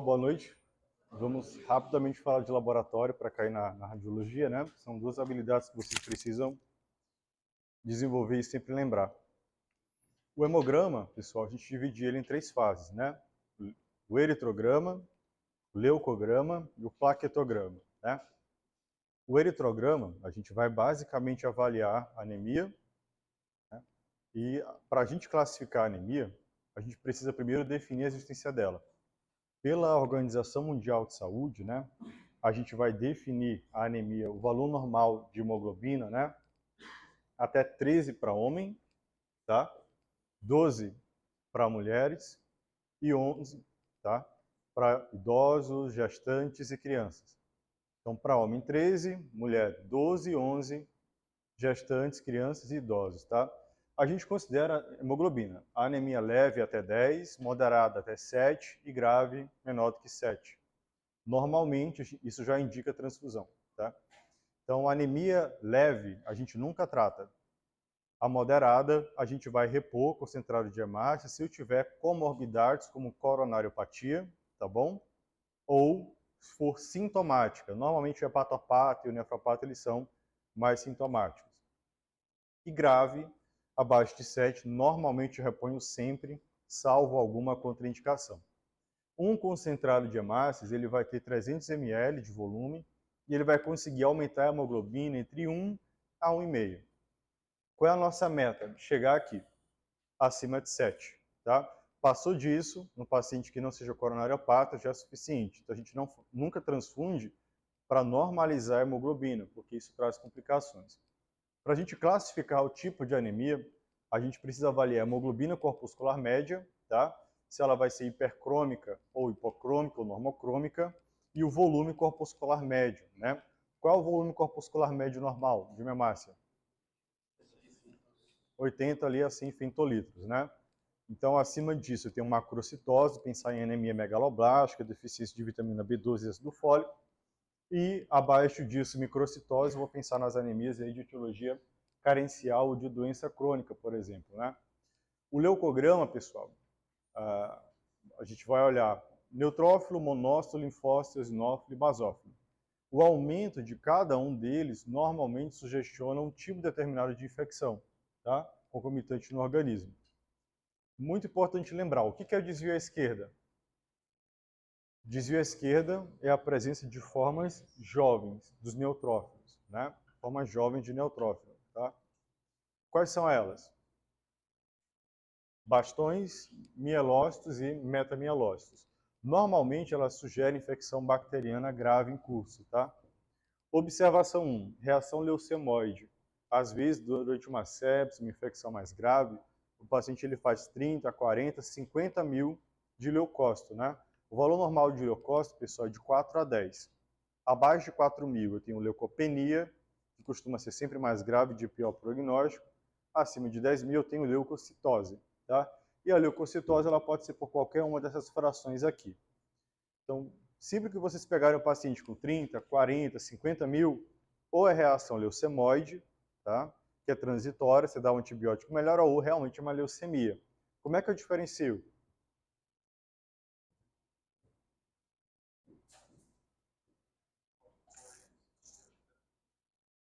Boa noite. Vamos rapidamente falar de laboratório para cair na radiologia, né? São duas habilidades que vocês precisam desenvolver e sempre lembrar. O hemograma, pessoal, a gente divide ele em três fases, né? O eritrograma, o leucograma e o plaquetograma, né? O eritrograma, a gente vai basicamente avaliar a anemia, né? E para a gente classificar a anemia, a gente precisa primeiro definir a existência dela. Pela Organização Mundial de Saúde, né, a gente vai definir a anemia, o valor normal de hemoglobina, né, até 13 para homem, tá? 12 para mulheres e 11, tá? Para idosos, gestantes e crianças. Então, para homem 13, mulher 12, 11, gestantes, crianças e idosos, tá? A gente considera hemoglobina, a anemia leve até 10, moderada até 7 e grave menor do que 7. Normalmente, isso já indica transfusão, tá? Então, a anemia leve, a gente nunca trata. A moderada, a gente vai repor concentrado de hemácia se eu tiver comorbidades como coronariopatia, tá bom? Ou se for sintomática. Normalmente o hepatopata e o nefropata, eles são mais sintomáticos. E grave, abaixo de 7, normalmente eu reponho sempre, salvo alguma contraindicação. Um concentrado de hemácias, ele vai ter 300 ml de volume e ele vai conseguir aumentar a hemoglobina entre 1 a 1,5. Qual é a nossa meta? Chegar aqui, acima de 7. Tá? Passou disso, no paciente que não seja coronariopata, já é suficiente. Então, a gente nunca transfunde para normalizar a hemoglobina, porque isso traz complicações. Para a gente classificar o tipo de anemia, a gente precisa avaliar a hemoglobina corpuscular média, tá? Se ela vai ser hipercrômica ou hipocrômica ou normocrômica, e o volume corpuscular médio, né? Qual é o volume corpuscular médio normal de uma hemácia? 80 ali, assim, femtolitros, né? Então, acima disso, eu tenho macrocitose, pensar em anemia megaloblástica, deficiência de vitamina B12 e ácido fólico. E abaixo disso, microcitose, vou pensar nas anemias aí de etiologia carencial ou de doença crônica, por exemplo, né? O leucograma, pessoal, a gente vai olhar neutrófilo, monócito, linfócito, eosinófilo e basófilo. O aumento de cada um deles normalmente sugestiona um tipo determinado de infecção, tá? Concomitante no organismo. Muito importante lembrar, o que é o desvio à esquerda? Desvio à esquerda é a presença de formas jovens dos neutrófilos, né? Formas jovens de neutrófilo, tá? Quais são elas? Bastões, mielócitos e metamielócitos. Normalmente elas sugerem infecção bacteriana grave em curso, tá? Observação 1, reação leucemoide. Às vezes, durante uma sepse, uma infecção mais grave, o paciente ele faz 30, 40, 50 mil de leucócito, né? O valor normal de leucócito, pessoal, é de 4 a 10. Abaixo de 4 mil, eu tenho leucopenia, que costuma ser sempre mais grave, de pior prognóstico. Acima de 10 mil, eu tenho leucocitose, tá? E a leucocitose, ela pode ser por qualquer uma dessas frações aqui. Então, sempre que vocês pegarem um paciente com 30, 40, 50 mil, ou é reação leucemoide, tá? Que é transitória, você dá um antibiótico melhor, ou realmente é uma leucemia. Como é que eu diferencio?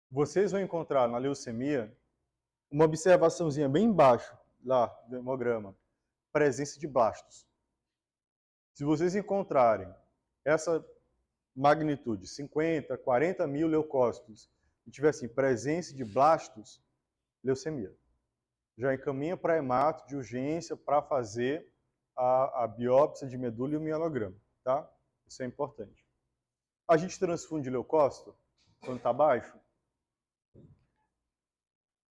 Vocês vão encontrar na leucemia uma observaçãozinha bem embaixo, lá do hemograma, presença de blastos. Se vocês encontrarem essa magnitude, 50, 40 mil leucócitos, e tiver assim, presença de blastos, leucemia. Já encaminha para hemato de urgência para fazer a biópsia de medula e o mielograma, tá? Isso é importante. A gente transfunde leucócito quando está baixo?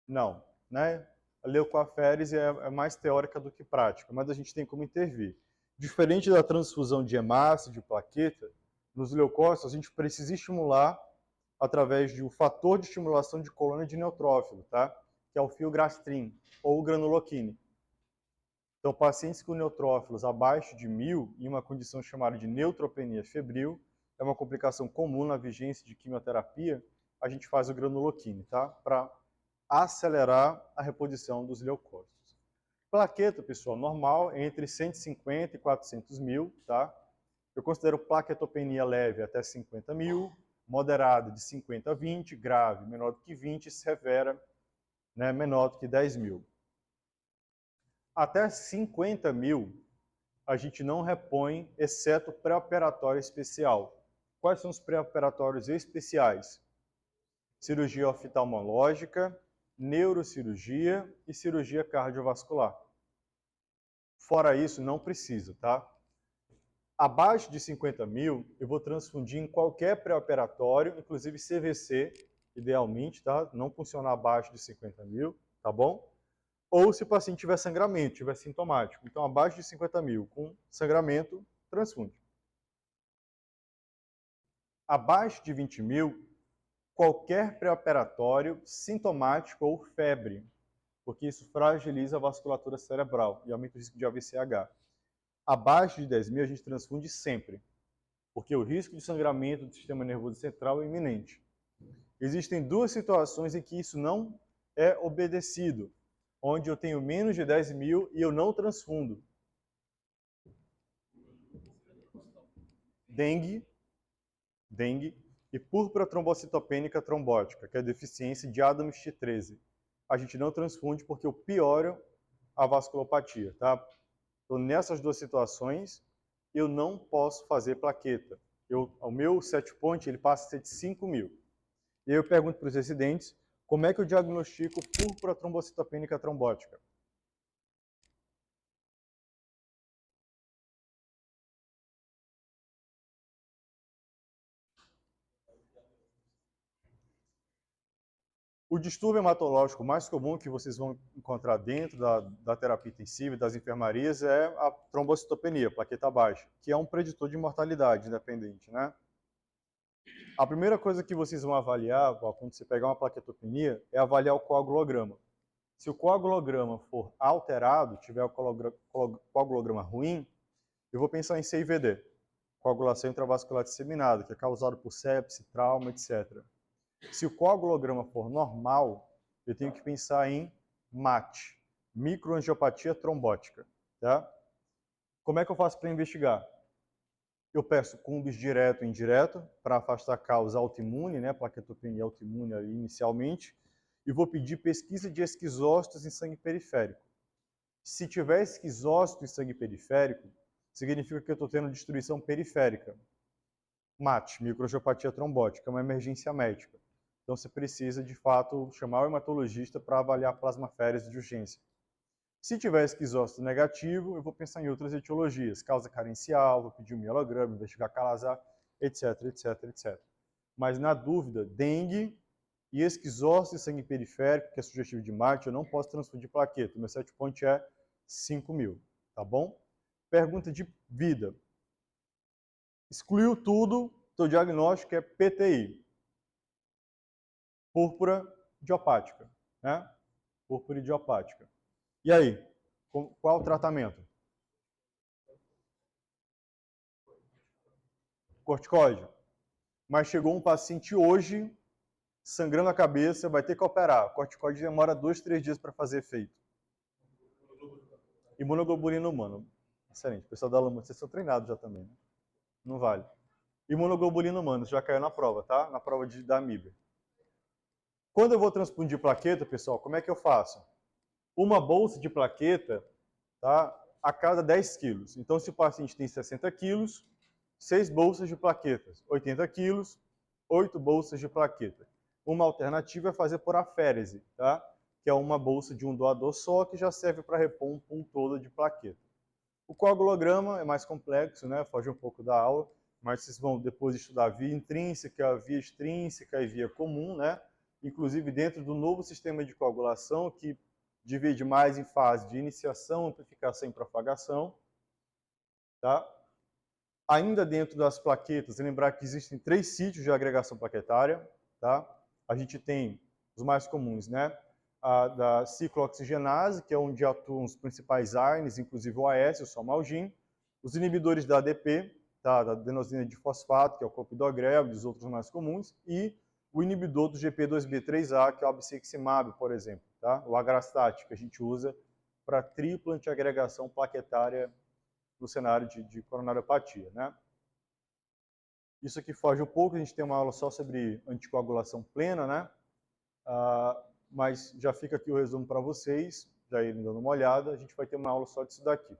Não, né? A leucoaférese é mais teórica do que prática, mas a gente tem como intervir. Diferente da transfusão de hemácia, de plaqueta, nos leucócitos a gente precisa estimular através de um fator de estimulação de colônia de neutrófilo, tá? Que é o filgrastrin ou granuloquine. Então, pacientes com neutrófilos abaixo de 1000, em uma condição chamada de neutropenia febril, é uma complicação comum na vigência de quimioterapia, a gente faz o granuloquine, tá? Para acelerar a reposição dos leucócitos. Plaqueta, pessoal, normal, entre 150 e 400 mil, tá? Eu considero plaquetopenia leve até 50 mil, moderada de 50 a 20, grave menor do que 20, severa, né, menor do que 10 mil. Até 50 mil, a gente não repõe, exceto pré-operatório especial. Quais são os pré-operatórios especiais? Cirurgia oftalmológica, neurocirurgia e cirurgia cardiovascular. Fora isso, não precisa, tá? Abaixo de 50 mil, eu vou transfundir em qualquer pré-operatório, inclusive CVC, idealmente, tá? Não funcionar abaixo de 50 mil, tá bom? Ou se o paciente tiver sangramento, tiver sintomático. Então, abaixo de 50 mil, com sangramento, transfunde. Abaixo de 20 mil, qualquer pré-operatório sintomático ou febre, porque isso fragiliza a vasculatura cerebral e aumenta o risco de AVCH. Abaixo de 10 mil, a gente transfunde sempre, porque o risco de sangramento do sistema nervoso central é iminente. Existem duas situações em que isso não é obedecido, onde eu tenho menos de 10 mil e eu não transfundo. Dengue e púrpura trombocitopênica trombótica, que é a deficiência de Adams T13. A gente não transfunde porque eu pioro a vasculopatia, tá? Então, nessas duas situações, eu não posso fazer plaqueta. O meu set point ele passa a ser de 5 mil. E aí eu pergunto para os residentes, como é que eu diagnostico púrpura trombocitopênica trombótica? O distúrbio hematológico mais comum que vocês vão encontrar dentro da terapia intensiva e das enfermarias é a trombocitopenia, plaqueta baixa, que é um preditor de mortalidade independente, né? A primeira coisa que vocês vão avaliar, quando você pegar uma plaquetopenia, é avaliar o coagulograma. Se o coagulograma for alterado, tiver o coagulograma ruim, eu vou pensar em CIVD, coagulação intravascular disseminada, que é causado por sepse, trauma, etc. Se o coagulograma for normal, eu tenho que pensar em MAT, microangiopatia trombótica. Tá? Como é que eu faço para investigar? Eu peço cumbis direto e indireto, para afastar a causa autoimune, né, plaquetopenia autoimune inicialmente, e vou pedir pesquisa de esquizócitos em sangue periférico. Se tiver esquizócito em sangue periférico, significa que eu estou tendo destruição periférica. MAT, microangiopatia trombótica, é uma emergência médica. Então, você precisa, de fato, chamar o hematologista para avaliar plasmaféreses de urgência. Se tiver esquizócito negativo, eu vou pensar em outras etiologias, causa carencial, vou pedir um mielograma, investigar calazar, etc, etc, etc. Mas, na dúvida, dengue e esquizócito e sangue periférico, que é sugestivo de MAT, eu não posso transfundir plaqueta. O meu set point é 5 mil, tá bom? Pergunta de vida. Excluiu tudo, teu diagnóstico é PTI. Púrpura idiopática, né? Púrpura idiopática. E aí, qual o tratamento? Corticóide. Mas chegou um paciente hoje, sangrando a cabeça, vai ter que operar. Corticóide demora 2, 3 dias para fazer efeito. Imunoglobulina humana. Excelente. O pessoal da Lama, vocês são treinados já também, né? Não vale. Imunoglobulina humana, já caiu na prova, tá? Na prova da Amibe. Quando eu vou transfundir plaqueta, pessoal, como é que eu faço? Uma bolsa de plaqueta, tá, a cada 10 quilos. Então, se o paciente tem 60 quilos, 6 bolsas de plaquetas. 80 quilos, 8 bolsas de plaqueta. Uma alternativa é fazer por aférese, tá? Que é uma bolsa de um doador só, que já serve para repor um pool todo de plaqueta. O coagulograma é mais complexo, né? Foge um pouco da aula, mas vocês vão depois estudar a via intrínseca, a via extrínseca e via comum, né? Inclusive dentro do novo sistema de coagulação, que divide mais em fase de iniciação, amplificação e propagação. Tá? Ainda dentro das plaquetas, lembrar que existem 3 sítios de agregação plaquetária. Tá? A gente tem os mais comuns, né? A da ciclooxigenase, que é onde atuam os principais ARNs, inclusive o AS, o somalgin. Os inibidores da ADP, tá? Da adenosina de fosfato, que é o clopidogrel, e os outros mais comuns. E o inibidor do GP2B3A, que é o abciximab, por exemplo, tá? O agrastat, que a gente usa para tripla antiagregação plaquetária no cenário de coronariopatia, né? Isso aqui foge um pouco, a gente tem uma aula só sobre anticoagulação plena, né? Mas já fica aqui o resumo para vocês, já irem dando uma olhada, a gente vai ter uma aula só disso daqui.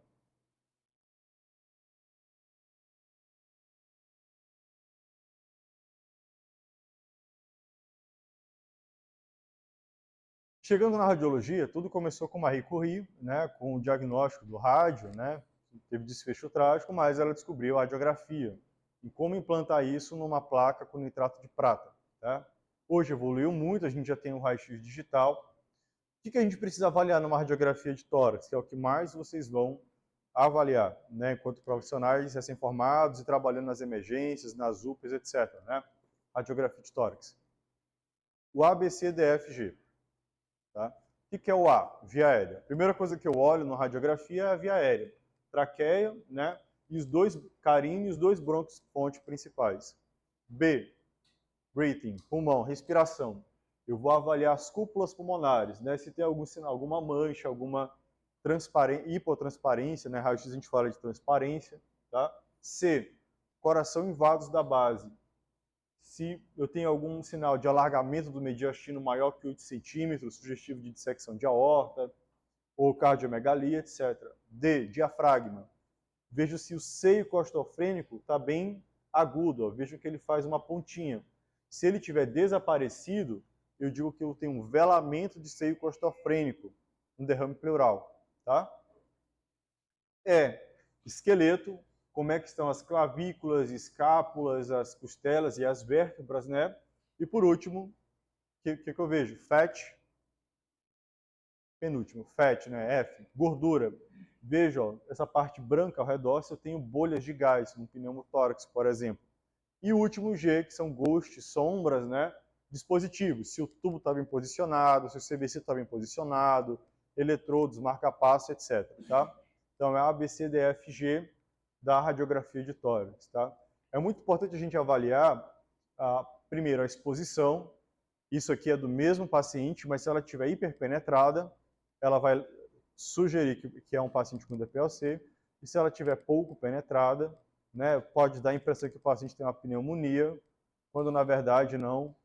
Chegando na radiologia, tudo começou com Marie Curie, né, com o diagnóstico do rádio, né, teve desfecho trágico, mas ela descobriu a radiografia e como implantar isso numa placa com nitrato de prata. Tá? Hoje evoluiu muito, a gente já tem o raio-x digital. O que a gente precisa avaliar numa radiografia de tórax, que é o que mais vocês vão avaliar, né, enquanto profissionais recém-formados e trabalhando nas emergências, nas UPAs, etc. Né? Radiografia de tórax. O ABCDFG. Tá? O que é o A? Via aérea. A primeira coisa que eu olho na radiografia é a via aérea. Traqueia, né? E os dois carinhos e os dois brônquios ponte principais. B, breathing, pulmão, respiração. Eu vou avaliar as cúpulas pulmonares, né? Se tem algum sinal, alguma mancha, alguma hipotransparência, né? Raio-x a gente fala de transparência, tá? C, coração em vasos da base. Se eu tenho algum sinal de alargamento do mediastino maior que 8 centímetros, sugestivo de dissecção de aorta, ou cardiomegalia, etc. D, diafragma. Vejo se o seio costofrênico está bem agudo, ó. Vejo que ele faz uma pontinha. Se ele tiver desaparecido, eu digo que eu tenho um velamento de seio costofrênico, um derrame pleural. Tá? Esqueleto, como é que estão as clavículas, escápulas, as costelas e as vértebras, né? E por último, o que eu vejo? Fat, penúltimo, fat, né? F, gordura. Veja, ó, essa parte branca ao redor, se eu tenho bolhas de gás, no pneumotórax, por exemplo. E o último G, que são ghosts, sombras, né? Dispositivos, se o tubo está bem posicionado, se o CVC está bem posicionado, eletrodos, marca-passo, etc. Tá? Então é A, B, C, D, F, G da radiografia de tórax. Tá? É muito importante a gente avaliar, primeiro, a exposição. Isso aqui é do mesmo paciente, mas se ela estiver hiperpenetrada, ela vai sugerir que é um paciente com DPLC. E se ela estiver pouco penetrada, né, pode dar a impressão que o paciente tem uma pneumonia, quando na verdade não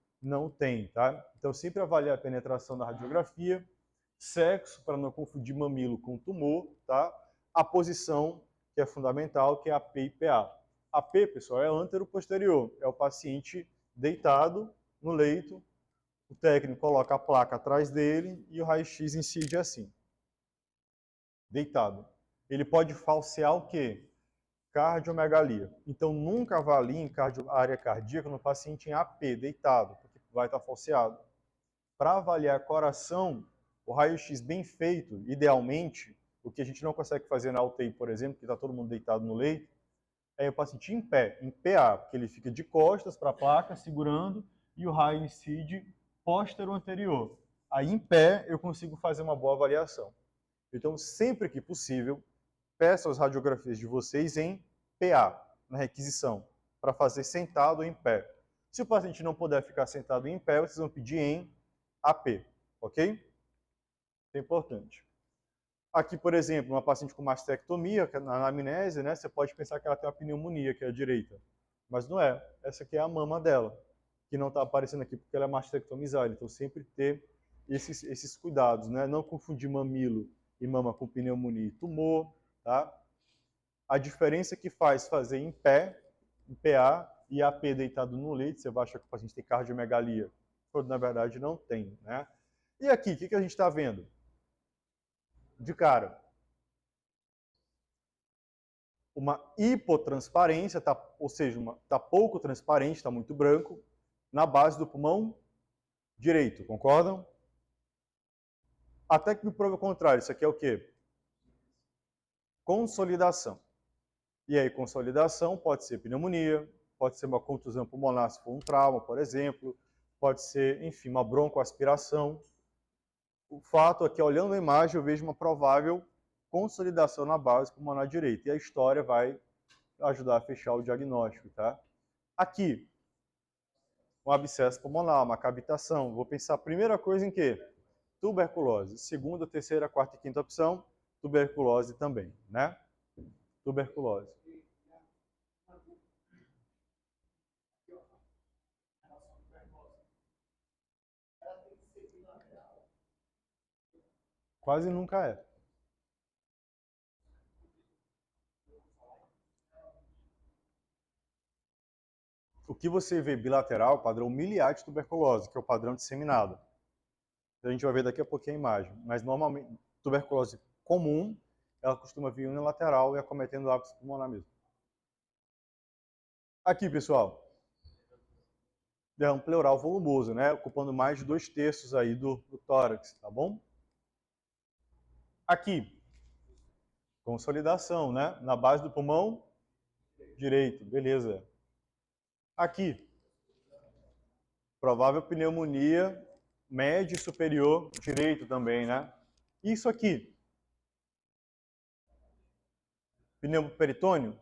tem. Tá? Então, sempre avaliar a penetração da radiografia, sexo, para não confundir mamilo com tumor, tá? A posição, que é fundamental, que é a P e PA. A P, pessoal, é antero-posterior, é o paciente deitado no leito, o técnico coloca a placa atrás dele e o raio-x incide assim, deitado. Ele pode falsear o quê? Cardiomegalia. Então, nunca avalie em área cardíaca no paciente em AP, deitado, porque vai estar falseado. Para avaliar coração, o raio-x bem feito, idealmente, o que a gente não consegue fazer na UTI, por exemplo, que está todo mundo deitado no leito, é o paciente em pé, em PA, porque ele fica de costas para a placa, segurando, e o raio incide póstero anterior. Aí, em pé, eu consigo fazer uma boa avaliação. Então, sempre que possível, peça as radiografias de vocês em PA, na requisição, para fazer sentado ou em pé. Se o paciente não puder ficar sentado em pé, vocês vão pedir em AP, ok? Isso é importante. Aqui, por exemplo, uma paciente com mastectomia, na anamnese, né, você pode pensar que ela tem uma pneumonia, que é a direita. Mas não é. Essa aqui é a mama dela, que não está aparecendo aqui porque ela é mastectomizada. Então, sempre ter esses cuidados, né? Não confundir mamilo e mama com pneumonia e tumor, tá? A diferença que faz fazer em pé, em PA, e AP deitado no leito, você vai achar que o paciente tem cardiomegalia, quando na verdade não tem, né? E aqui, o que a gente está vendo? De cara, uma hipotransparência, ou seja, está pouco transparente, está muito branco, na base do pulmão direito, concordam? Até que me prova o contrário, isso aqui é o quê? Consolidação. E aí, consolidação pode ser pneumonia, pode ser uma contusão pulmonar se for um trauma, por exemplo, pode ser, enfim, uma broncoaspiração. O fato é que, olhando a imagem, eu vejo uma provável consolidação na base pulmonar direita. E a história vai ajudar a fechar o diagnóstico, tá? Aqui, um abscesso pulmonar, uma cavitação. Vou pensar a primeira coisa em quê? Tuberculose. Segunda, terceira, quarta e quinta opção, tuberculose também, né? Tuberculose. Quase nunca é. O que você vê bilateral, padrão miliar de tuberculose, que é o padrão disseminado. A gente vai ver daqui a pouquinho a imagem. Mas normalmente, tuberculose comum, ela costuma vir unilateral e acometendo o hábito pulmonar mesmo. Aqui, pessoal, derrame pleural volumoso, né? Ocupando mais de 2/3 aí do tórax, tá bom? Aqui, consolidação, né? Na base do pulmão direito, beleza. Aqui, provável pneumonia médio e superior direito também, né? Isso aqui, pneumoperitônio,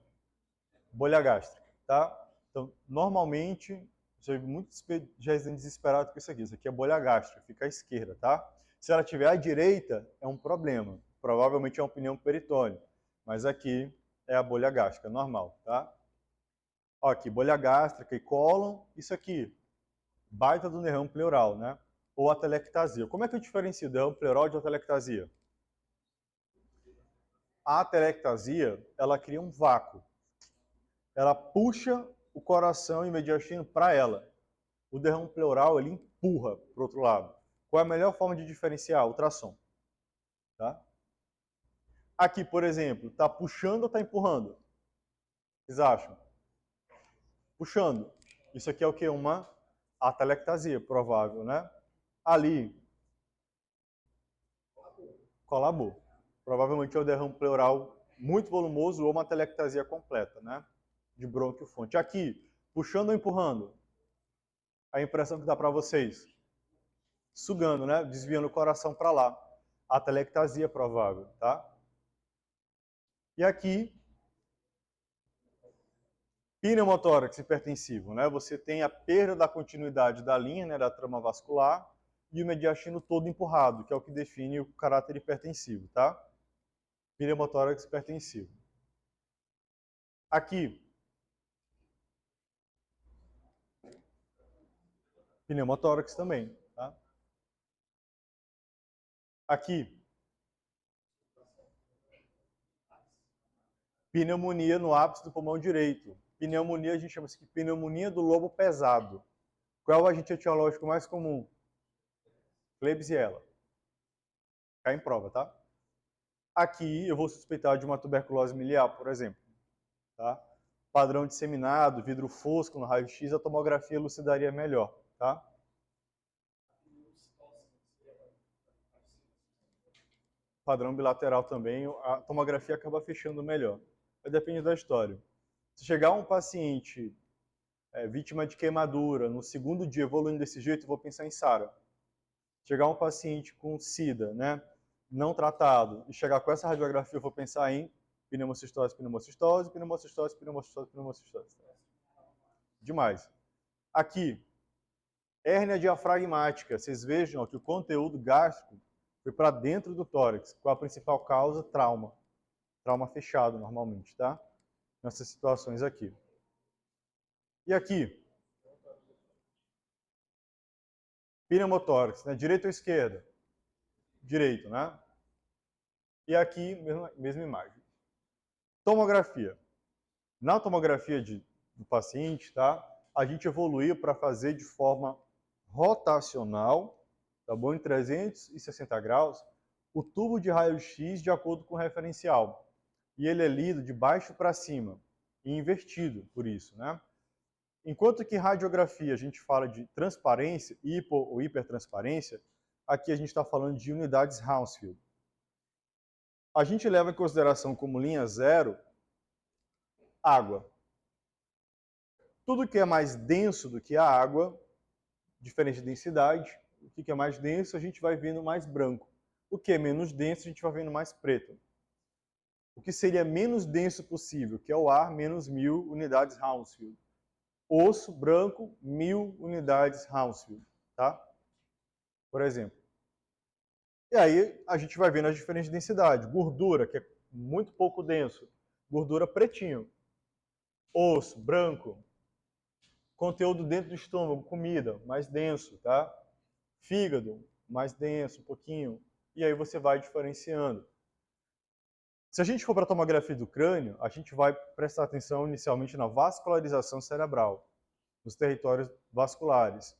bolha gástrica, tá? Então, normalmente, já vi muitos residentes desesperados com isso aqui. Isso aqui é bolha gástrica, fica à esquerda, tá? Se ela tiver à direita, é um problema. Provavelmente é um pneumoperitônio. Mas aqui é a bolha gástrica, normal, tá? Ó, aqui, bolha gástrica e cólon. Isso aqui, baita do derrame pleural, né? Ou atelectasia. Como é que eu diferencio derrame pleural de atelectasia? A atelectasia, ela cria um vácuo. Ela puxa o coração e o mediastino para ela. O derrame pleural, ele empurra para o outro lado. Qual é a melhor forma de diferenciar? Ultrassom. Tá? Aqui, por exemplo, está puxando ou está empurrando? Vocês acham? Puxando. Isso aqui é o quê? Uma atelectasia, provável, né? Ali, colabou. Provavelmente é o derrame pleural muito volumoso ou uma atelectasia completa, né? De bronquiofonte. Aqui, puxando ou empurrando? A impressão que dá para vocês? Sugando, né? Desviando o coração para lá. Atelectasia provável, tá? E aqui, pneumotórax hipertensivo, né? Você tem a perda da continuidade da linha, né, da trama vascular, e o mediastino todo empurrado, que é o que define o caráter hipertensivo, tá? Pneumotórax hipertensivo. Aqui, pneumotórax também, tá? Aqui, pneumonia no ápice do pulmão direito. Pneumonia, a gente chama isso de pneumonia do lobo pesado. Qual é o agente etiológico mais comum? Klebsiella. Cai em prova, tá? Aqui eu vou suspeitar de uma tuberculose miliar, por exemplo. Tá? Padrão disseminado, vidro fosco no raio-x, a tomografia elucidaria melhor. Tá? Padrão bilateral também, a tomografia acaba fechando melhor. Mas depende da história. Se chegar um paciente vítima de queimadura, no segundo dia evoluindo desse jeito, eu vou pensar em SARA. Chegar um paciente com SIDA, né, não tratado, e chegar com essa radiografia, eu vou pensar em pneumocistose, pneumocistose, pneumocistose, pneumocistose, pneumocistose. Demais. Aqui, hérnia diafragmática. Vocês vejam ó, que o conteúdo gástrico foi para dentro do tórax. Qual a principal causa? Trauma. Trauma fechado, normalmente, tá? Nessas situações aqui. E aqui, pneumotórax, né? Direita ou esquerda? Direito, né? E aqui, mesma imagem. Tomografia. Na tomografia do paciente, tá? A gente evoluiu para fazer de forma rotacional, tá bom? Em 360 graus, o tubo de raio-x de acordo com o referencial. E ele é lido de baixo para cima e invertido, por isso, né? Enquanto que radiografia a gente fala de transparência, hipo ou hipertransparência, aqui a gente está falando de unidades Hounsfield. A gente leva em consideração como linha zero água. Tudo que é mais denso do que a água, diferente de densidade, o que é mais denso a gente vai vendo mais branco. O que é menos denso a gente vai vendo mais preto. O que seria menos denso possível, que é o ar, menos 1000 unidades Hounsfield. Osso branco, 1000 unidades Hounsfield, tá? Por exemplo. E aí a gente vai vendo as diferentes densidades. Gordura, que é muito pouco denso. Gordura pretinho. Osso, branco. Conteúdo dentro do estômago, comida, mais denso, tá? Fígado, mais denso, um pouquinho. e aí você vai diferenciando. Se a gente for para a tomografia do crânio, a gente vai prestar atenção inicialmente na vascularização cerebral, nos territórios vasculares.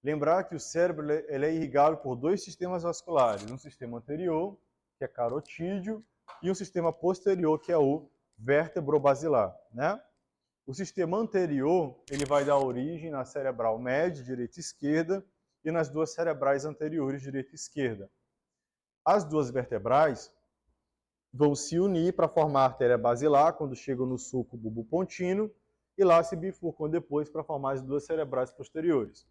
Lembrar que o cérebro ele é irrigado por dois sistemas vasculares, um sistema anterior, que é carotídeo, e um sistema posterior, que é o vértebro-basilar, né? O sistema anterior, ele vai dar origem na cerebral média, direita e esquerda, e nas duas cerebrais anteriores, direita e esquerda. As duas vertebrais vão se unir para formar a artéria basilar, quando chegam no sulco bulbopontino, e lá se bifurcam depois para formar as duas cerebrais posteriores.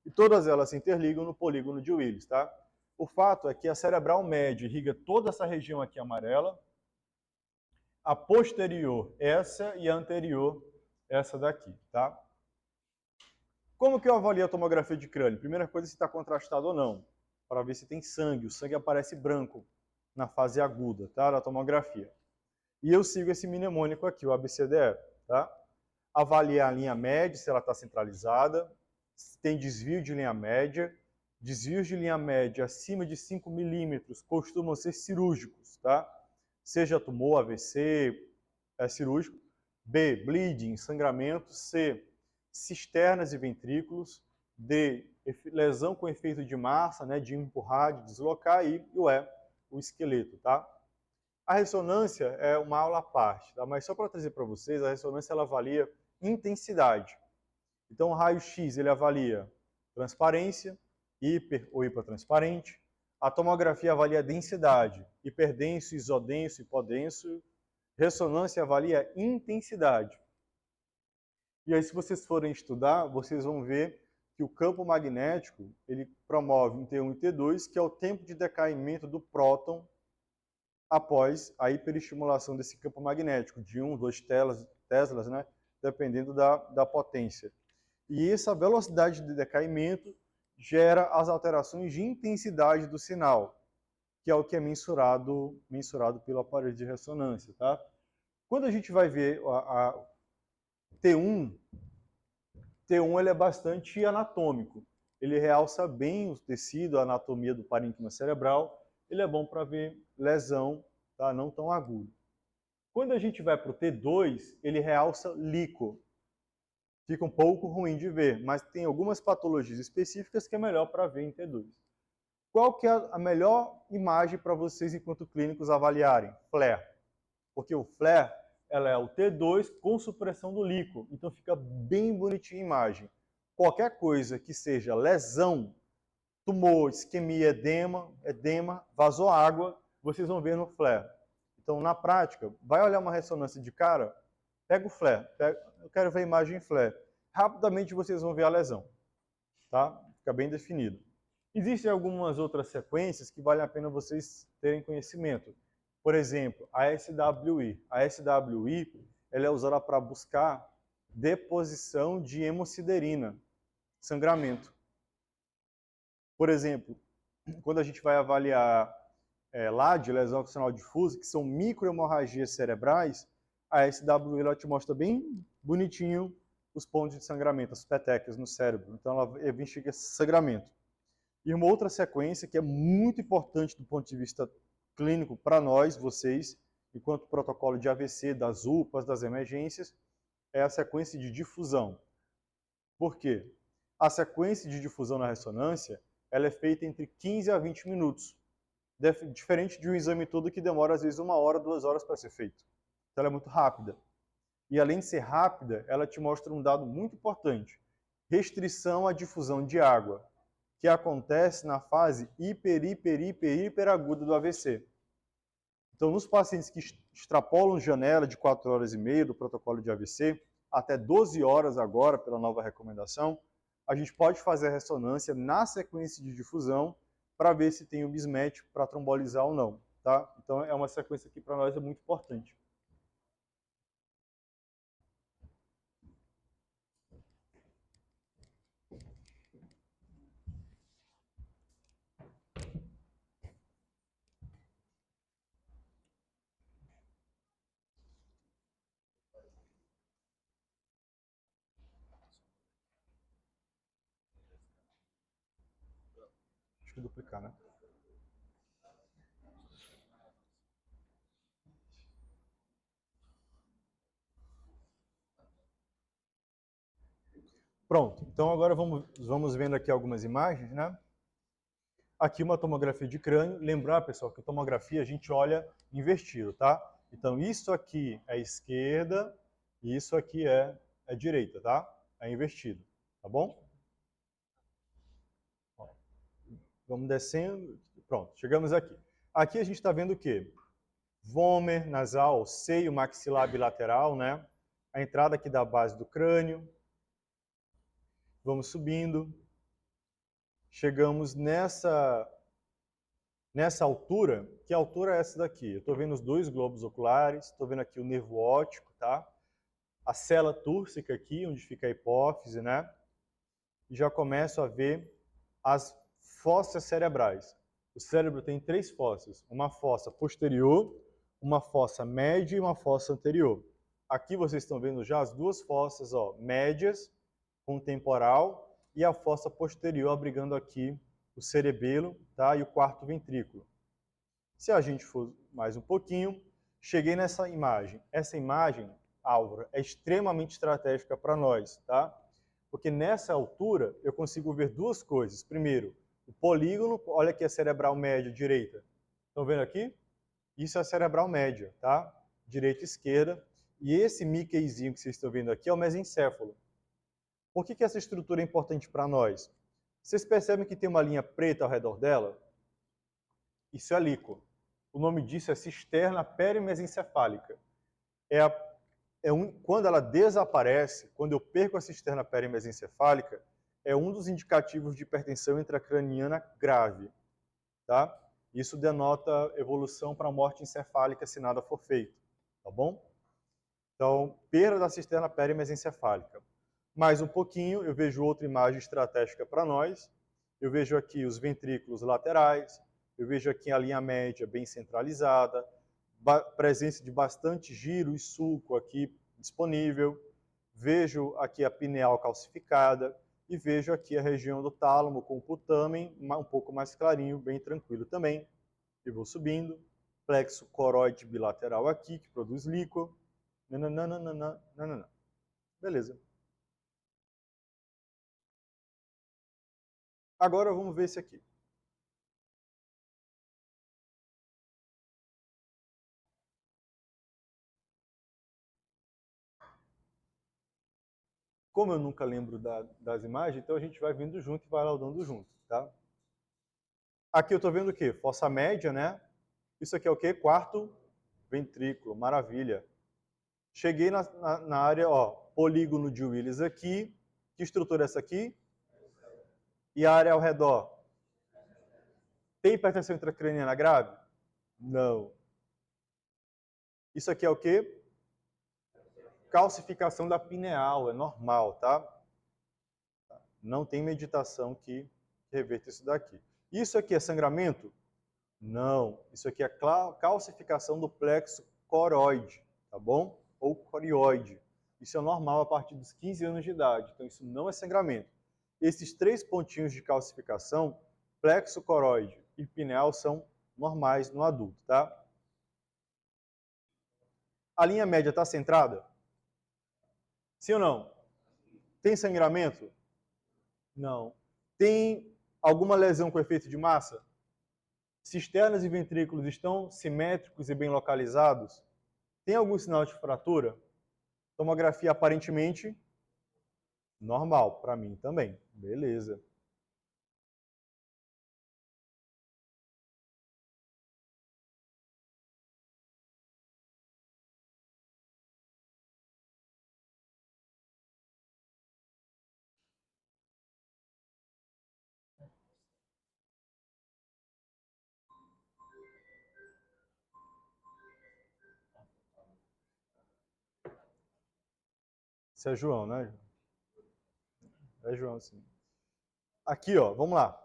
E todas elas se interligam no polígono de Willis, tá? O fato é que a cerebral média irriga toda essa região aqui amarela, a posterior essa e a anterior essa daqui, tá? Como que eu avalio a tomografia de crânio? Primeira coisa, se está contrastado ou não, para ver se tem sangue. O sangue aparece branco na fase aguda, tá, da tomografia. E eu sigo esse mnemônico aqui, o ABCDE, tá? Avaliar a linha média, se ela está centralizada, se tem desvio de linha média. Desvios de linha média acima de 5 milímetros costumam ser cirúrgicos, tá? Seja tumor, AVC, cirúrgico. B, bleeding, sangramento. C, cisternas e ventrículos. D, lesão com efeito de massa, né, de empurrar, de deslocar. E o E, o esqueleto, tá? A ressonância é uma aula à parte, tá? Mas só para trazer para vocês, a ressonância ela avalia intensidade. Então, o raio-x ele avalia transparência, hiper ou hipotransparente. A tomografia avalia densidade, hiperdenso, isodenso, hipodenso. Ressonância avalia intensidade. E aí, se vocês forem estudar, vocês vão ver que o campo magnético ele promove um T1 e T2, que é o tempo de decaimento do próton após a hiperestimulação desse campo magnético, de 1, 2 teslas, né, dependendo da potência. E essa velocidade de decaimento gera as alterações de intensidade do sinal, que é o que é mensurado pelo aparelho de ressonância. Tá? Quando a gente vai ver a T1, ele é bastante anatômico. Ele realça bem o tecido, a anatomia do parênquima cerebral. Ele é bom para ver lesão, tá? Não tão agudo. Quando a gente vai para o T2, ele realça líquor. Fica um pouco ruim de ver, mas tem algumas patologias específicas que é melhor para ver em T2. Qual que é a melhor imagem para vocês, enquanto clínicos, avaliarem? Flare. Porque o flare ela é o T2 com supressão do líquor, então fica bem bonitinha a imagem. Qualquer coisa que seja lesão, tumor, isquemia, edema, vazou água, vocês vão ver no flare. Então, na prática, vai olhar uma ressonância de cara, pega o flare, eu quero ver a imagem em flare. Rapidamente vocês vão ver a lesão, tá? Fica bem definido. Existem algumas outras sequências que vale a pena vocês terem conhecimento. Por exemplo, a SWI. A SWI ela é usada para buscar deposição de hemosiderina, sangramento. Por exemplo, quando a gente vai avaliar LAD, lesão axial difusa, que são microhemorragias cerebrais, a SWI ela te mostra bem bonitinho os pontos de sangramento, as petecas no cérebro. Então ela investiga esse sangramento. E uma outra sequência que é muito importante do ponto de vista clínico para nós, vocês, enquanto protocolo de AVC, das UPAs, das emergências, é a sequência de difusão. Por quê? A sequência de difusão na ressonância ela é feita entre 15 a 20 minutos. Diferente de um exame todo que demora, às vezes, 1 hora, 2 horas para ser feito. Então, ela é muito rápida. E, além de ser rápida, ela te mostra um dado muito importante. Restrição à difusão de água, que acontece na fase hiperaguda do AVC. Então, nos pacientes que extrapolam janela de 4 horas e meia do protocolo de AVC, até 12 horas agora, pela nova recomendação, a gente pode fazer a ressonância na sequência de difusão para ver se tem o mismatch para trombolizar ou não. Tá? Então, é uma sequência que para nós é muito importante. Deixa eu duplicar, né? Pronto, então agora vamos vendo aqui algumas imagens, né? Aqui uma tomografia de crânio. Lembrar, pessoal, que a tomografia a gente olha invertido, tá? Então isso aqui é esquerda e isso aqui é direita, tá? É invertido, tá bom? Ó, vamos descendo. Pronto, chegamos aqui. Aqui a gente está vendo o quê? Vômer nasal, seio maxilar bilateral, né? A entrada aqui da base do crânio. Vamos subindo. Chegamos nessa altura. Que altura é essa daqui? Eu estou vendo os dois globos oculares, estou vendo aqui o nervo óptico, tá? A célula túrcica aqui, onde fica a hipófise, né? E já começo a ver as fossas cerebrais. O cérebro tem 3 fossas, uma fossa posterior, uma fossa média e uma fossa anterior. Aqui vocês estão vendo já as 2 fossas, ó, médias, com temporal, e a fossa posterior abrigando aqui o cerebelo, tá? E o quarto ventrículo. Se a gente for mais um pouquinho, cheguei nessa imagem. Essa imagem, Álvaro, é extremamente estratégica para nós, tá? Porque nessa altura eu consigo ver 2 coisas. Primeiro, o polígono, olha aqui a cerebral média direita. Estão vendo aqui? Isso é a cerebral média, tá? Direita e esquerda. E esse Mickeyzinho que vocês estão vendo aqui é o mesencéfalo. Por que essa estrutura é importante para nós? Vocês percebem que tem uma linha preta ao redor dela? Isso é líquor. O nome disso é cisterna perimesencefálica. Quando ela desaparece, quando eu perco a cisterna perimesencefálica, é um dos indicativos de hipertensão intracraniana grave. Tá? Isso denota evolução para morte encefálica se nada for feito. Tá bom? Então, perda da cisterna perimesencefálica. Mais um pouquinho, eu vejo outra imagem estratégica para nós. Eu vejo aqui os ventrículos laterais, eu vejo aqui a linha média bem centralizada, presença de bastante giro e sulco aqui disponível, vejo aqui a pineal calcificada e vejo aqui a região do tálamo com o putamen um pouco mais clarinho, bem tranquilo também. E vou subindo, plexo coroide bilateral aqui, que produz líquor. Nananana. Beleza. Agora vamos ver esse aqui. Como eu nunca lembro das imagens, então a gente vai vendo junto e vai laudando junto, tá? Aqui eu estou vendo o quê? Fossa média, né? Isso aqui é o quê? Quarto ventrículo, maravilha. Cheguei na área, ó, polígono de Willis aqui. Que estrutura é essa aqui? E a área ao redor? Tem hipertensão intracraniana grave? Não. Isso aqui é o quê? Calcificação da pineal, é normal, tá? Não tem meditação que reverta isso daqui. Isso aqui é sangramento? Não. Isso aqui é calcificação do plexo coroide, tá bom? Ou corioide. Isso é normal a partir dos 15 anos de idade, então isso não é sangramento. Esses 3 pontinhos de calcificação, plexo coroide e pineal, são normais no adulto, tá? A linha média está centrada? Sim ou não? Tem sangramento? Não. Tem alguma lesão com efeito de massa? Cisternas e ventrículos estão simétricos e bem localizados? Tem algum sinal de fratura? Tomografia aparentemente normal, para mim também. Beleza. Esse é João, né? É João, sim. Aqui, ó, vamos lá.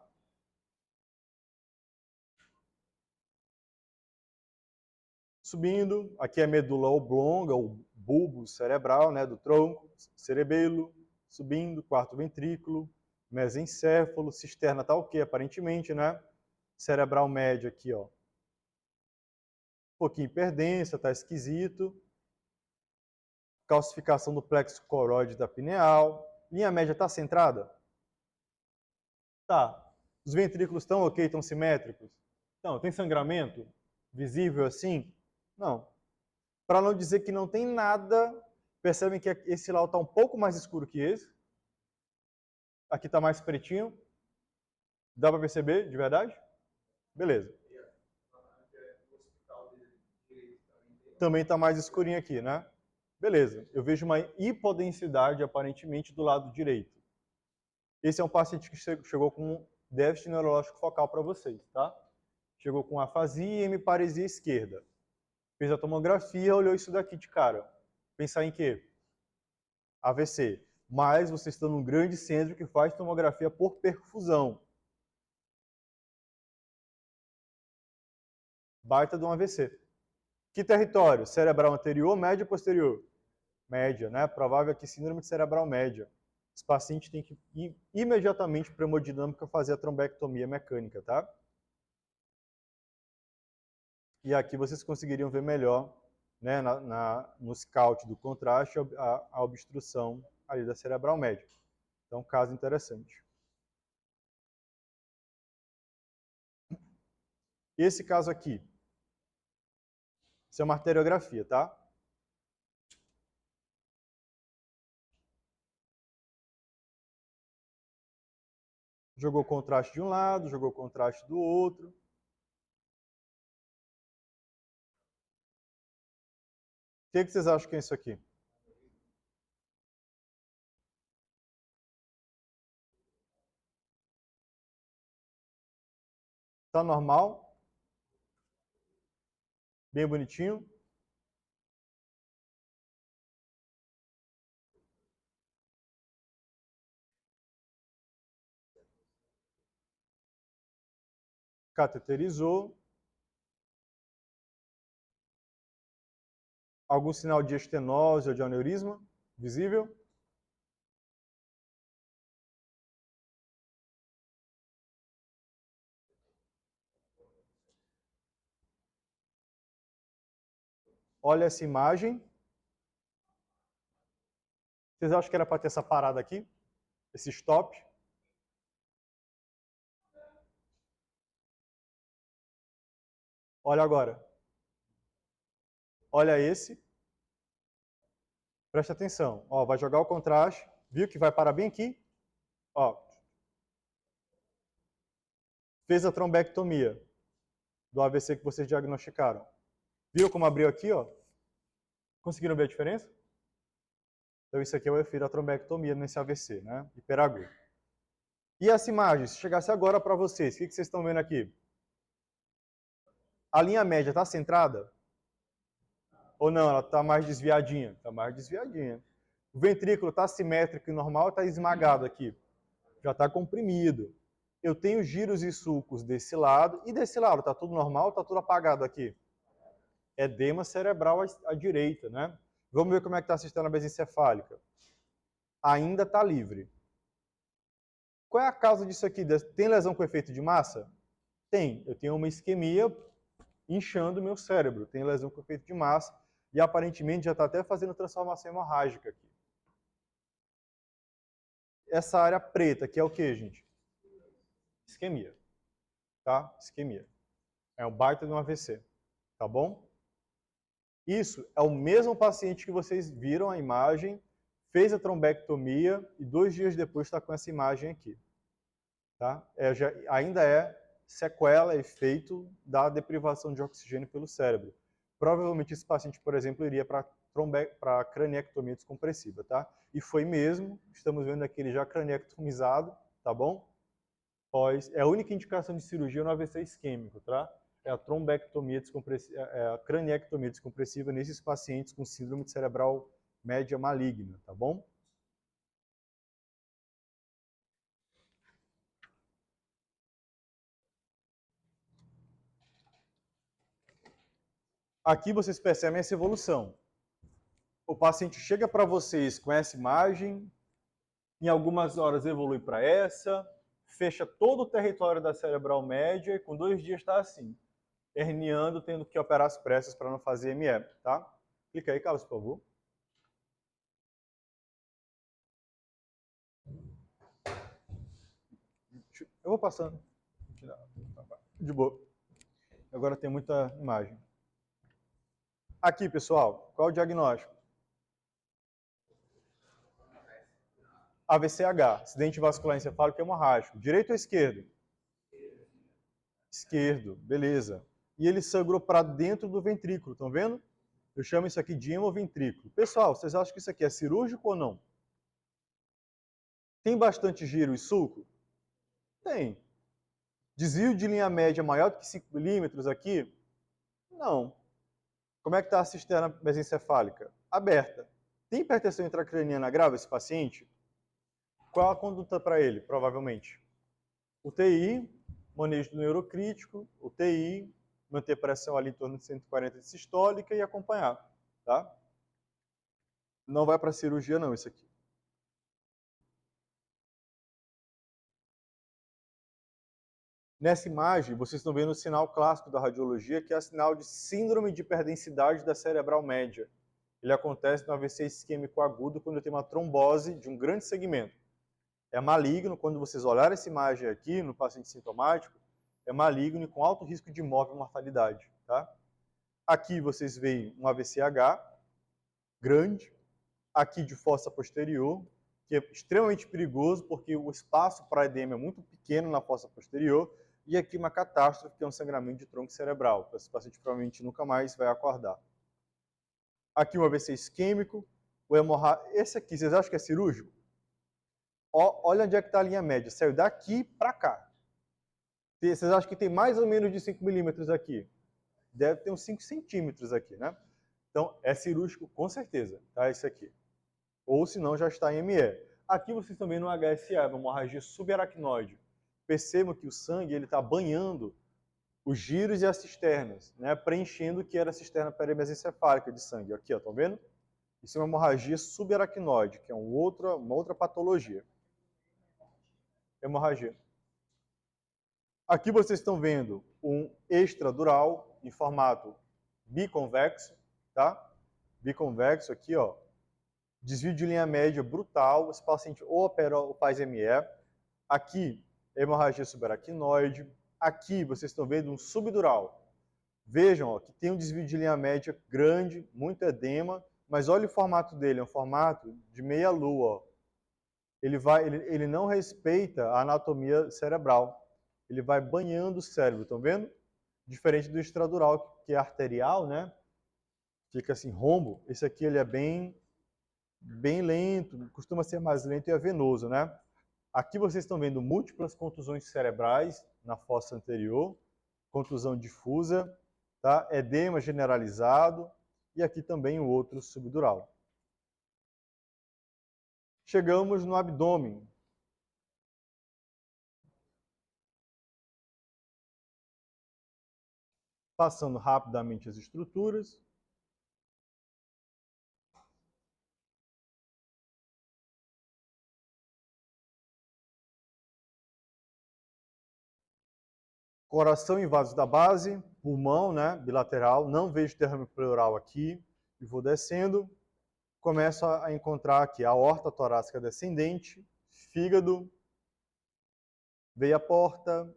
Subindo, aqui é a medula oblonga, o bulbo cerebral, né, do tronco, cerebelo, subindo, quarto ventrículo, mesencéfalo, cisterna tá ok, aparentemente, né? Cerebral médio aqui, ó. Um pouquinho hiperdensa, tá esquisito. Calcificação do plexo coroide da pineal. Linha média está centrada? Tá. Os ventrículos estão ok, estão simétricos? Não. Tem sangramento visível assim? Não. Para não dizer que não tem nada, percebem que esse lá está um pouco mais escuro que esse. Aqui está mais pretinho. Dá para perceber, de verdade? Beleza. Também está mais escurinho aqui, né? Beleza. Eu vejo uma hipodensidade, aparentemente, do lado direito. Esse é um paciente que chegou com déficit neurológico focal para vocês, tá? Chegou com afasia e hemiparesia esquerda. Fez a tomografia, olhou isso daqui de cara. Pensar em quê? AVC. Mas você está num grande centro que faz tomografia por perfusão. Baita de um AVC. Que território? Cerebral anterior, média ou posterior? Média, né? Provável aqui síndrome de cerebral média. Esse paciente tem que ir imediatamente para a hemodinâmica fazer a trombectomia mecânica, tá? E aqui vocês conseguiriam ver melhor, né, no scout do contraste, a obstrução ali da cerebral média. Então, caso interessante. Esse caso aqui, isso é uma arteriografia, tá? Jogou contraste de um lado, jogou contraste do outro. O que vocês acham que é isso aqui? Tá normal? Bem bonitinho? Cateterizou. Algum sinal de estenose ou de aneurisma visível? Olha essa imagem. Vocês acham que era para ter essa parada aqui? Esse stop? Olha agora. Olha esse. Presta atenção. Ó, vai jogar o contraste. Viu que vai parar bem aqui? Ó. Fez a trombectomia do AVC que vocês diagnosticaram. Viu como abriu aqui, ó? Conseguiram ver a diferença? Então isso aqui é o efeito da trombectomia nesse AVC, né? Hiperagudo. E essa imagem, se chegasse agora para vocês, o que vocês estão vendo aqui? A linha média está centrada? Ou não, ela está mais desviadinha? Está mais desviadinha. O ventrículo está simétrico e normal, está esmagado aqui. Já está comprimido. Eu tenho giros e sulcos desse lado, e desse lado está tudo normal, está tudo apagado aqui. Edema cerebral à direita, né? Vamos ver como é que está a sistema mesencefálica. Ainda está livre. Qual é a causa disso aqui? Tem lesão com efeito de massa? Tem. Eu tenho uma isquemia inchando o meu cérebro. Tem lesão com efeito de massa e aparentemente já está até fazendo transformação hemorrágica aqui. Essa área preta, que é o que, gente? Isquemia. Tá? Isquemia. É um baita de um AVC. Tá bom? Isso é o mesmo paciente que vocês viram a imagem, fez a trombectomia e 2 dias depois está com essa imagem aqui. Tá? Ainda é sequela, efeito da deprivação de oxigênio pelo cérebro. Provavelmente esse paciente, por exemplo, iria para craniectomia descompressiva, tá? E foi mesmo, estamos vendo aqui ele já craniectomizado, tá bom? É a única indicação de cirurgia no AVC isquêmico, tá? É a trombectomia descompressiva, a craniectomia descompressiva nesses pacientes com síndrome cerebral média maligna, tá bom? Aqui vocês percebem essa evolução. O paciente chega para vocês com essa imagem, em algumas horas evolui para essa, fecha todo o território da cerebral média e com 2 dias está assim, herniando, tendo que operar as pressas para não fazer ME, tá? Clica aí, Carlos, por favor. Eu vou passando. De boa. Agora tem muita imagem. Aqui, pessoal, qual é o diagnóstico? AVCH, acidente vascular encefálico hemorrágico. Direito ou esquerdo? Esquerdo, beleza. E ele sangrou para dentro do ventrículo, estão vendo? Eu chamo isso aqui de hemoventrículo. Pessoal, vocês acham que isso aqui é cirúrgico ou não? Tem bastante giro e sulco? Tem. Desvio de linha média maior do que 5 milímetros aqui? Não. Como é que está a cisterna mesencefálica? Aberta. Tem hipertensão intracraniana grave esse paciente? Qual a conduta para ele, provavelmente? UTI, manejo do neurocrítico, UTI, manter pressão ali em torno de 140 de sistólica e acompanhar, tá? Não vai para cirurgia não, isso aqui. Nessa imagem, vocês estão vendo o sinal clássico da radiologia, que é o sinal de síndrome de hiperdensidade da cerebral média. Ele acontece no AVC isquêmico agudo quando tem uma trombose de um grande segmento. É maligno, quando vocês olharem essa imagem aqui, no paciente sintomático, é maligno e com alto risco de morte e mortalidade. Tá? Aqui vocês veem um AVCH grande, aqui de fossa posterior, que é extremamente perigoso, porque o espaço para edema é muito pequeno na fossa posterior, e aqui uma catástrofe, que é um sangramento de tronco cerebral. Esse paciente provavelmente nunca mais vai acordar. Aqui um AVC isquêmico, o hemorrágico. Esse aqui, vocês acham que é cirúrgico? Olha onde é que está a linha média. Saiu daqui para cá. Vocês acham que tem mais ou menos de 5 milímetros aqui? Deve ter uns 5 centímetros aqui, né? Então, é cirúrgico com certeza, tá? Esse aqui. Ou se não, já está em ME. Aqui vocês estão vendo um HSA, uma hemorragia subaracnoide. Percebam que o sangue está banhando os giros e as cisternas, né? Preenchendo o que era a cisterna perimesencefálica de sangue. Aqui, estão vendo? Isso é uma hemorragia subaracnoide, que é uma outra patologia. Hemorragia. Aqui vocês estão vendo um extradural em formato biconvexo, tá? Biconvexo aqui, ó. Desvio de linha média brutal. Esse paciente ou opera ou faz ME. Aqui, hemorragia subaracnoide. Aqui vocês estão vendo um subdural. Vejam, ó, que tem um desvio de linha média grande, muito edema, mas olha o formato dele, é um formato de meia-lua. Ele não respeita a anatomia cerebral. Ele vai banhando o cérebro, estão vendo? Diferente do extradural, que é arterial, né? Fica assim, rombo. Esse aqui ele é bem lento, costuma ser mais lento e é venoso, né? Aqui vocês estão vendo múltiplas contusões cerebrais na fossa anterior, contusão difusa, tá? Edema generalizado e aqui também o outro subdural. Chegamos no abdômen. Passando rapidamente as estruturas. Coração e vasos da base, pulmão, né, bilateral, não vejo derrame pleural aqui, e vou descendo, começo a encontrar aqui a aorta torácica descendente, fígado, veia porta,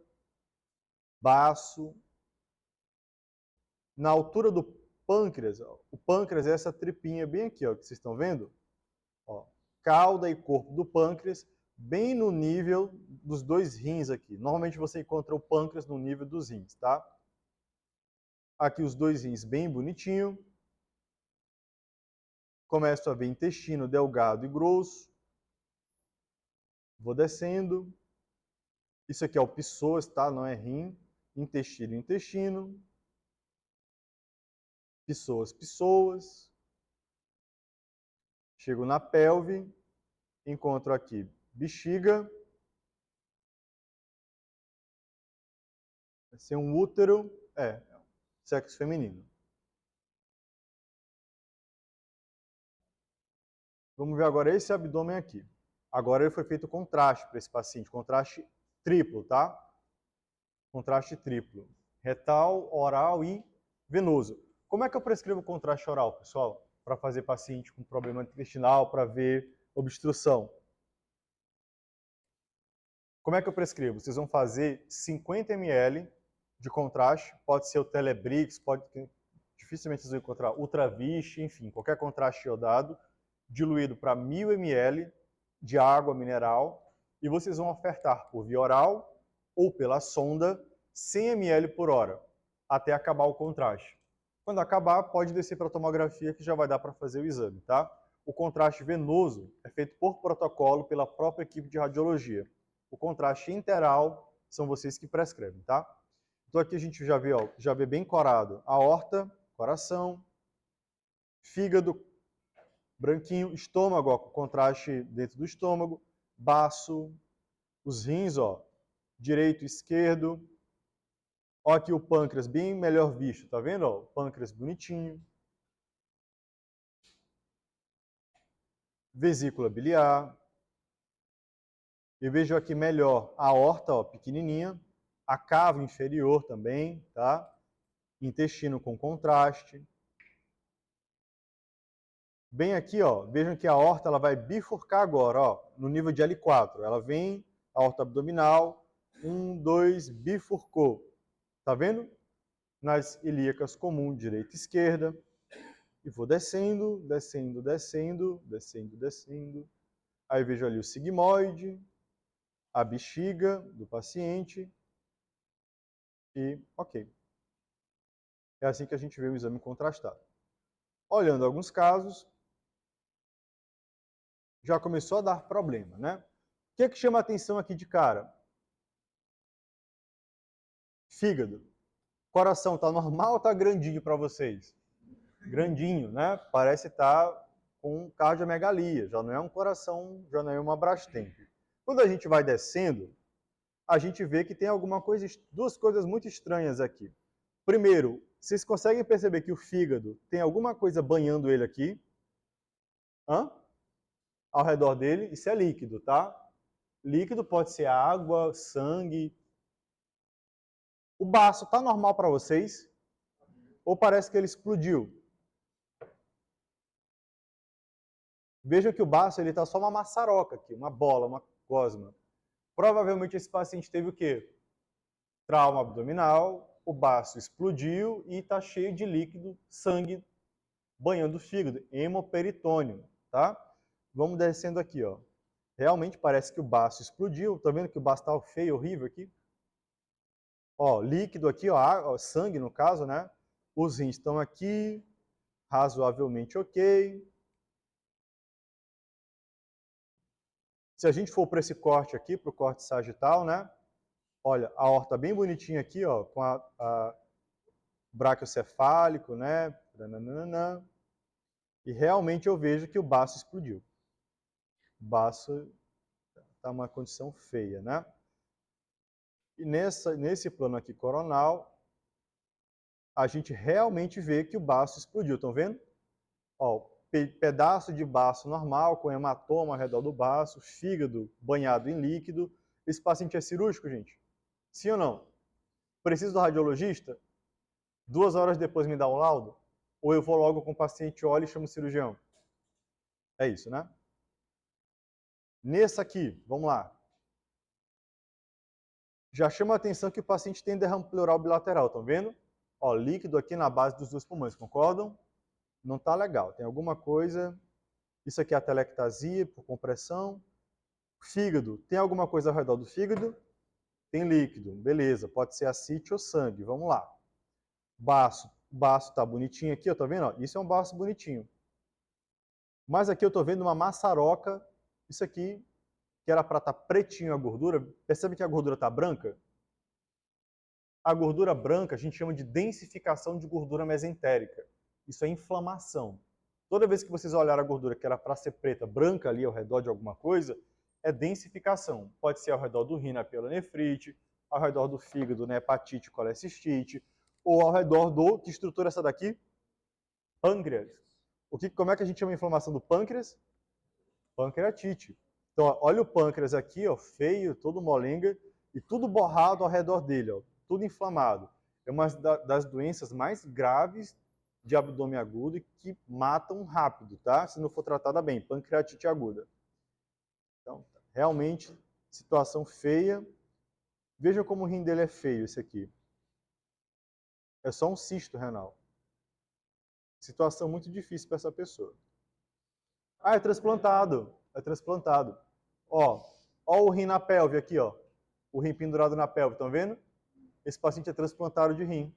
baço. Na altura do pâncreas, ó, o pâncreas é essa tripinha bem aqui, ó, que vocês estão vendo? Ó, cauda e corpo do pâncreas, bem no nível dos dois rins aqui. Normalmente você encontra o pâncreas no nível dos rins, tá? Aqui os dois rins bem bonitinho. Começo a ver intestino delgado e grosso. Vou descendo. Isso aqui é o psoas, tá? Não é rim. Intestino, intestino. Psoas, psoas. Chego na pelve. Encontro aqui bexiga. Vai ser um útero. Sexo feminino. Vamos ver agora esse abdômen aqui. Agora ele foi feito contraste para esse paciente, contraste triplo, tá? Contraste triplo. Retal, oral e venoso. Como é que eu prescrevo contraste oral, pessoal? Para fazer paciente com problema intestinal, para ver obstrução. Como é que eu prescrevo? Vocês vão fazer 50 ml de contraste, pode ser o Telebrix, dificilmente vocês vão encontrar Ultravich, enfim, qualquer contraste iodado, diluído para 1000 ml de água mineral, e vocês vão ofertar por via oral ou pela sonda 100 ml por hora, até acabar o contraste. Quando acabar, pode descer para a tomografia, que já vai dar para fazer o exame, tá? O contraste venoso é feito por protocolo pela própria equipe de radiologia. O contraste interal são vocês que prescrevem, tá? Então aqui a gente já vê bem corado a aorta, coração, fígado, branquinho, estômago, ó, com contraste dentro do estômago, baço, os rins, ó, direito e esquerdo. Ó aqui o pâncreas bem melhor visto, tá vendo? Ó, o pâncreas bonitinho. Vesícula biliar. Eu vejo aqui melhor a aorta, ó, pequenininha, a cava inferior também, tá? Intestino com contraste. Bem aqui, ó, vejam que a aorta ela vai bifurcar agora, ó, no nível de L4. Ela vem, aorta abdominal, 1, 2, bifurcou. Tá vendo? Nas ilíacas comum, direita e esquerda. E vou descendo, descendo, descendo, descendo, descendo. Aí vejo ali o sigmoide, a bexiga do paciente. E ok. É assim que a gente vê o exame contrastado. Olhando alguns casos, já começou a dar problema, né? O que é que chama a atenção aqui de cara? Fígado. Coração está normal ou está grandinho para vocês? Grandinho, né? Parece estar com cardiomegalia, já não é um coração, já não é uma Brastemp. Quando a gente vai descendo, a gente vê que tem duas coisas muito estranhas aqui. Primeiro, vocês conseguem perceber que o fígado tem alguma coisa banhando ele aqui? Ao redor dele, isso é líquido, tá? Líquido pode ser água, sangue. O baço tá normal para vocês? Ou parece que ele explodiu? Vejam que o baço ele tá só uma maçaroca aqui, uma bola, uma gosma. Provavelmente esse paciente teve o quê? Trauma abdominal, o baço explodiu e está cheio de líquido, sangue banhando o fígado, hemoperitônio, tá? Vamos descendo aqui, ó. Realmente parece que o baço explodiu. Tá vendo que o baço tá feio, horrível aqui? Ó, líquido aqui, ó, sangue no caso, né? Os rins estão aqui, razoavelmente ok. Se a gente for para esse corte aqui, para o corte sagital, né? Olha, a aorta bem bonitinha aqui, ó, com a braquiocefálico, né? E realmente eu vejo que o baço explodiu. O baço está uma condição feia, né? E nesse plano aqui coronal, a gente realmente vê que o baço explodiu. Estão vendo? Ó, pedaço de baço normal, com hematoma ao redor do baço, fígado banhado em líquido. Esse paciente é cirúrgico, gente? Sim ou não? Preciso do radiologista? 2 horas depois me dá um laudo? Ou eu vou logo com o paciente, olho e chamo o cirurgião? É isso, né? Nesse aqui, vamos lá. Já chama a atenção que o paciente tem derrame pleural bilateral, estão vendo? Ó, líquido aqui na base dos dois pulmões, concordam? Não está legal, tem alguma coisa. Isso aqui é a telectasia por compressão. Fígado, tem alguma coisa ao redor do fígado? Tem líquido, beleza, pode ser ascite ou sangue, vamos lá. Baço, o baço tá bonitinho aqui, ó, tá vendo? Ó, isso é um baço bonitinho. Mas aqui eu tô vendo uma maçaroca, isso aqui, que era para estar pretinho a gordura, percebe que a gordura tá branca? A gordura branca a gente chama de densificação de gordura mesentérica. Isso é inflamação. Toda vez que vocês olharem a gordura que era para ser preta, branca ali ao redor de alguma coisa, é densificação. Pode ser ao redor do rim na pielonefrite, ao redor do fígado na hepatite, colecistite, ou ao redor do... Que estrutura é essa daqui? Pâncreas. Como é que a gente chama a inflamação do pâncreas? Pancreatite. Então, ó, olha o pâncreas aqui, ó, feio, todo molenga, e tudo borrado ao redor dele, ó, tudo inflamado. É uma das doenças mais graves de abdômen agudo e que matam rápido, tá? Se não for tratada bem, pancreatite aguda. Então, realmente Situação feia. Veja como o rim dele é feio, esse aqui. É só um cisto renal. Situação muito difícil para essa pessoa. Ah, é transplantado. É transplantado. Ó o rim na pelve aqui, ó. O rim pendurado na pelve, estão vendo? Esse paciente é transplantado de rim.